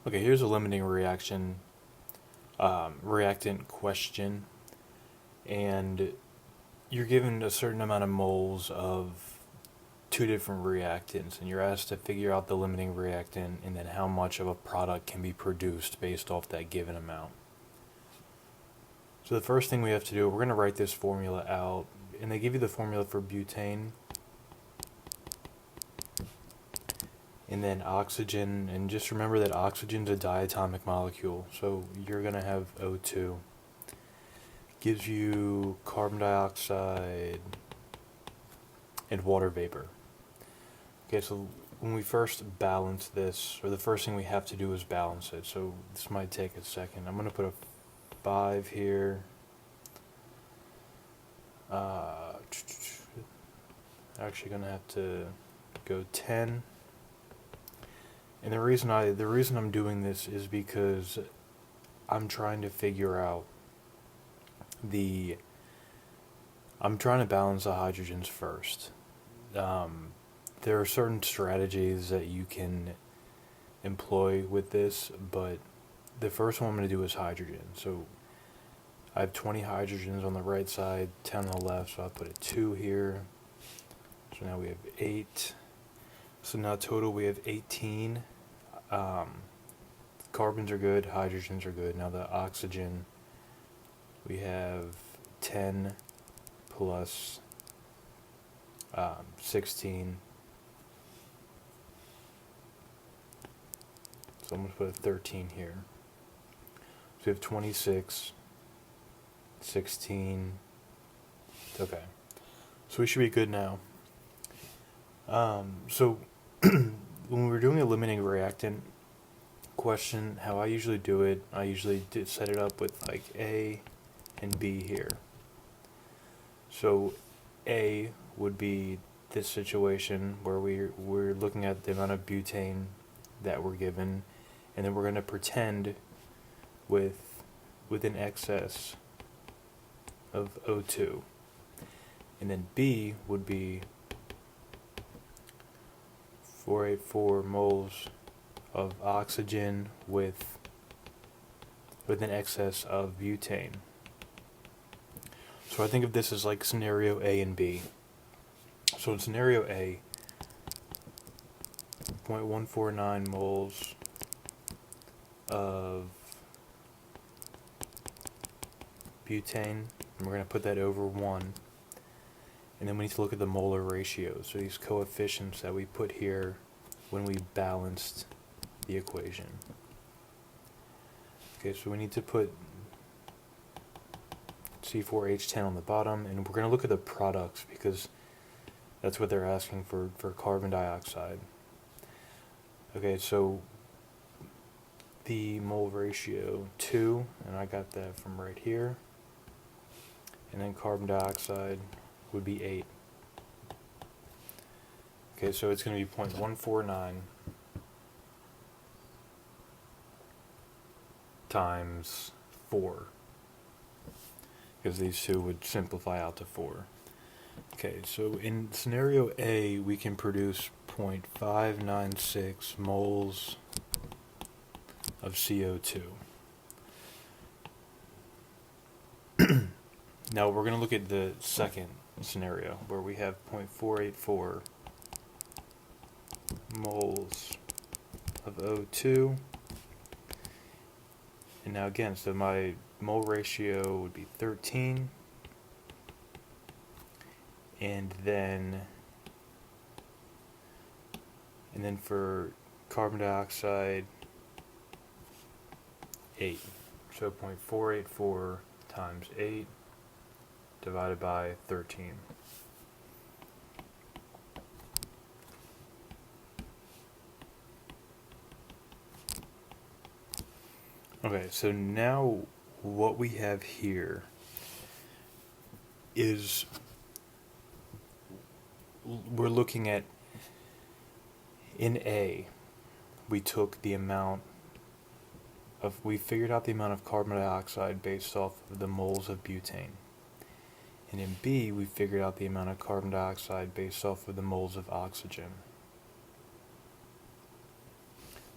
Okay, here's a limiting reactant question, and you're given a certain amount of moles of two different reactants, and you're asked to figure out the limiting reactant and then how much of a product can be produced based off that given amount. So the first thing we have to do, we're going to write this formula out, and they give you the formula for butane, and then oxygen, and just remember that oxygen's a diatomic molecule, so you're going to have O2. Gives you carbon dioxide and water vapor. Okay, so when we first balance this, or the first thing we have to do is balance it, so this might take a second. I'm going to put a 5 here. Actually going to have to go 10. And the reason I'm doing this is because I'm trying to figure out I'm trying to balance the hydrogens first. There are certain strategies that you can employ with this, but the first one I'm going to do is hydrogen. So I have 20 hydrogens on the right side, 10 on the left, so I'll put a 2 here. So now we have 8. So now total we have 18. Carbons are good, hydrogens are good. Now the oxygen, we have 10 plus 16. So I'm going to put a 13 here. So we have 26, 16. Okay. So we should be good now. So when we're doing a limiting reactant question, how I usually do it, I usually set it up with like A and B here. So A would be this situation where we're looking at the amount of butane that we're given, and then we're going to pretend with an excess of O2. And then B would be 484 moles of oxygen with an excess of butane. So I think of this as like scenario A and B. So in scenario A, 0.149 moles of butane, and we're going to put that over 1. And then we need to look at the molar ratios, so these coefficients that we put here when we balanced the equation. Okay, so we need to put c4H10 on the bottom, and we're going to look at the products because that's what they're asking for carbon dioxide. Okay, so the mole ratio 2, and I got that from right here, and then carbon dioxide would be 8. Okay, so it's going to be 0.149 times 4, because these two would simplify out to 4. Okay, so in scenario A, we can produce 0.596 moles of CO2. Now we're going to look at the second scenario where we have 0.484 moles of O2. And now again, so my mole ratio would be 13. And then for carbon dioxide, 8. So 0.484 times 8 divided by 13. Okay, so now what we have here is we're looking at, in A, we took the amount of, we figured out the amount of carbon dioxide based off of the moles of butane. And in B, we figured out the amount of carbon dioxide based off of the moles of oxygen.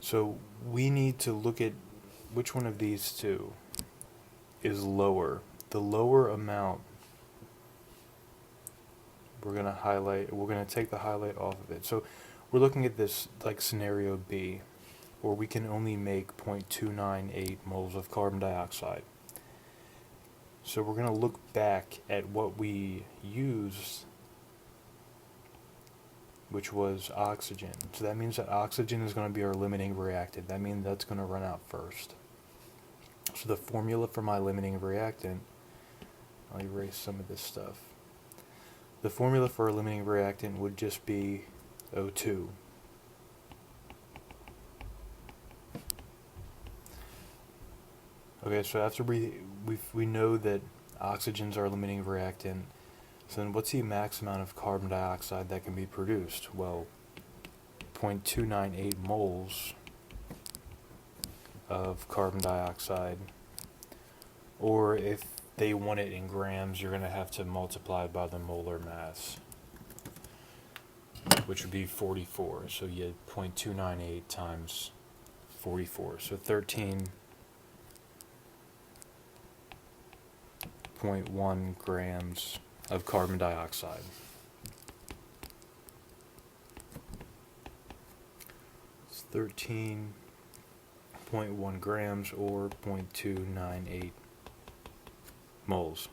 So we need to look at which one of these two is lower. The lower amount, we're going to take the highlight off of it. So we're looking at this like scenario B, where we can only make 0.298 moles of carbon dioxide. So we're going to look back at what we used, which was oxygen. So that means that oxygen is going to be our limiting reactant. That means that's going to run out first. So the formula for my limiting reactant, I'll erase some of this stuff. The formula for a limiting reactant would just be O2. Okay, so after we know that oxygen's our limiting reactant, so then what's the max amount of carbon dioxide that can be produced? Well, 0.298 moles of carbon dioxide, or if they want it in grams, you're going to have to multiply by the molar mass, which would be 44. So you had 0.298 times 44, so 13.1 grams of carbon dioxide. It's 13.1 grams or 0.298 moles.